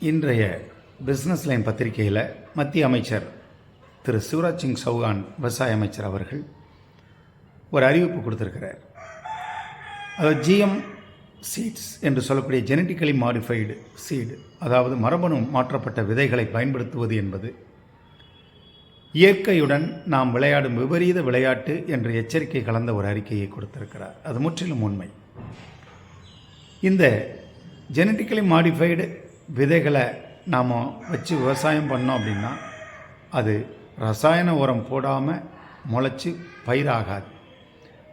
இன்றைய business line பத்திரிகையில் மத்திய அமைச்சர் திரு சிவராஜ் சிங் சௌகான் விவசாய அமைச்சர் அவர்கள் ஒரு அறிவிப்பு கொடுத்திருக்கிறார். அதாவது ஜிஎம் சீட்ஸ் என்று சொல்லக்கூடிய ஜெனட்டிக்கலி மாடிஃபைடு சீடு, அதாவது மரபணு மாற்றப்பட்ட விதைகளை பயன்படுத்துவது என்பது இயற்கையுடன் நாம் விளையாடும் விபரீத விளையாட்டு என்ற எச்சரிக்கை கலந்த ஒரு அறிக்கையை கொடுத்திருக்கிறார். அது முற்றிலும் உண்மை. இந்த ஜெனட்டிக்கலி மாடிஃபைடு விதைகளை நாம் வச்சு விவசாயம் பண்ணோம் அப்படின்னா அது ரசாயன உரம் போடாமல் முளைச்சி பயிராகாது.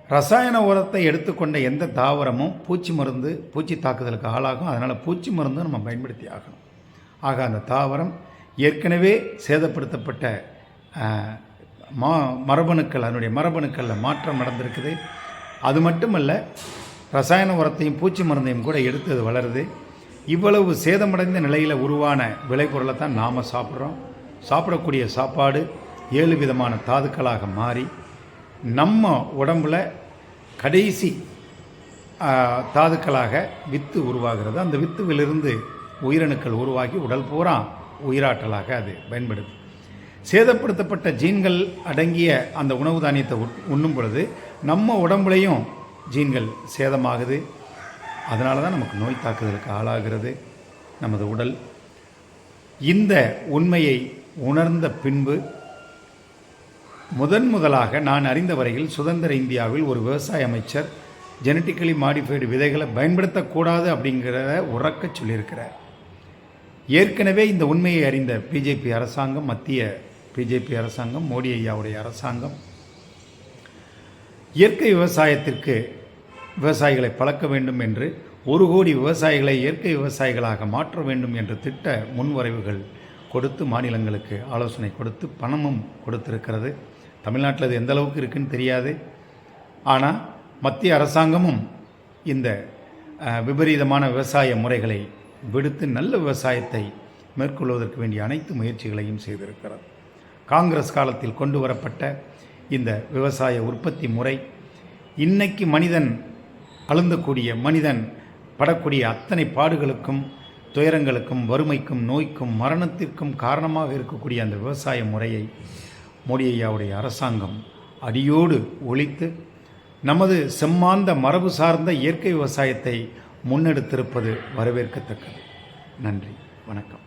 ரசாயன உரத்தை எடுத்துக்கொண்ட எந்த தாவரமும் பூச்சி தாக்குதலுக்கு ஆளாகும். அதனால் பூச்சி மருந்து நம்ம பயன்படுத்தி ஆகணும். ஆக அந்த தாவரம் ஏற்கனவே சேதப்படுத்தப்பட்ட மரபணுக்கள், அதனுடைய மரபணுக்களில் மாற்றம் நடந்திருக்குது. அது மட்டுமல்ல, ரசாயன உரத்தையும் பூச்சி மருந்தையும் கூட எடுத்து அது வளருது. இவ்வளவு சேதமடைந்த நிலையில் உருவான விளைபொருளை தான் நாம் சாப்பிட்றோம். சாப்பிடக்கூடிய சாப்பாடு 7 விதமான தாதுக்களாக மாறி நம்ம உடம்பில் கடைசி தாதுக்களாக வித்து உருவாகிறது. அந்த வித்துவிலிருந்து உயிரணுக்கள் உருவாகி உடல் பூரா உயிராற்றலாக அது பயன்படுது. சேதப்படுத்தப்பட்ட ஜீன்கள் அடங்கிய அந்த உணவு தானியத்தை உண்ணும் பொழுது நம்ம உடம்புலையும் ஜீன்கள் சேதமாகுது. அதனால தான் நமக்கு நோய் தாக்குதலுக்கு ஆளாகிறது நமது உடல். இந்த உண்மையை உணர்ந்த பின்பு முதலாக நான் அறிந்த வரையில் சுதந்திர இந்தியாவில் ஒரு விவசாய அமைச்சர் ஜெனட்டிக்கலி மாடிஃபைடு விதைகளை பயன்படுத்தக்கூடாது அப்படிங்கிறத உறக்க சொல்லியிருக்கிறார். ஏற்கனவே இந்த உண்மையை அறிந்த பிஜேபி அரசாங்கம், மத்திய பிஜேபி அரசாங்கம், மோடி ஐயாவுடைய அரசாங்கம் இயற்கை விவசாயத்திற்கு விவசாயிகளை பழக்க வேண்டும் என்று 1 கோடி விவசாயிகளை இயற்கை விவசாயிகளாக மாற்ற வேண்டும் என்ற திட்ட முன்வரைவுகள் கொடுத்து மாநிலங்களுக்கு ஆலோசனை கொடுத்து பணமும் கொடுத்திருக்கிறது. தமிழ்நாட்டில் அது எந்த அளவுக்கு இருக்குன்னு தெரியாது. ஆனால் மத்திய அரசாங்கமும் இந்த விபரீதமான விவசாய முறைகளை விடுத்து நல்ல விவசாயத்தை மேற்கொள்வதற்கு வேண்டிய அனைத்து முயற்சிகளையும் செய்திருக்கிறது. காங்கிரஸ் காலத்தில் கொண்டு வரப்பட்ட இந்த விவசாய உற்பத்தி முறை இன்னைக்கு மனிதன் படக்கூடிய அத்தனை பாடுகளுக்கும், துயரங்களுக்கும், வறுமைக்கும், நோய்க்கும், மரணத்திற்கும் காரணமாக இருக்கக்கூடிய அந்த விவசாய முறையை மோடி ஐயாவுடைய அரசாங்கம் அடியோடு ஒழித்து நமது செம்மாந்த மரபு சார்ந்த இயற்கை விவசாயத்தை முன்னெடுத்திருப்பது வரவேற்கத்தக்கது. நன்றி, வணக்கம்.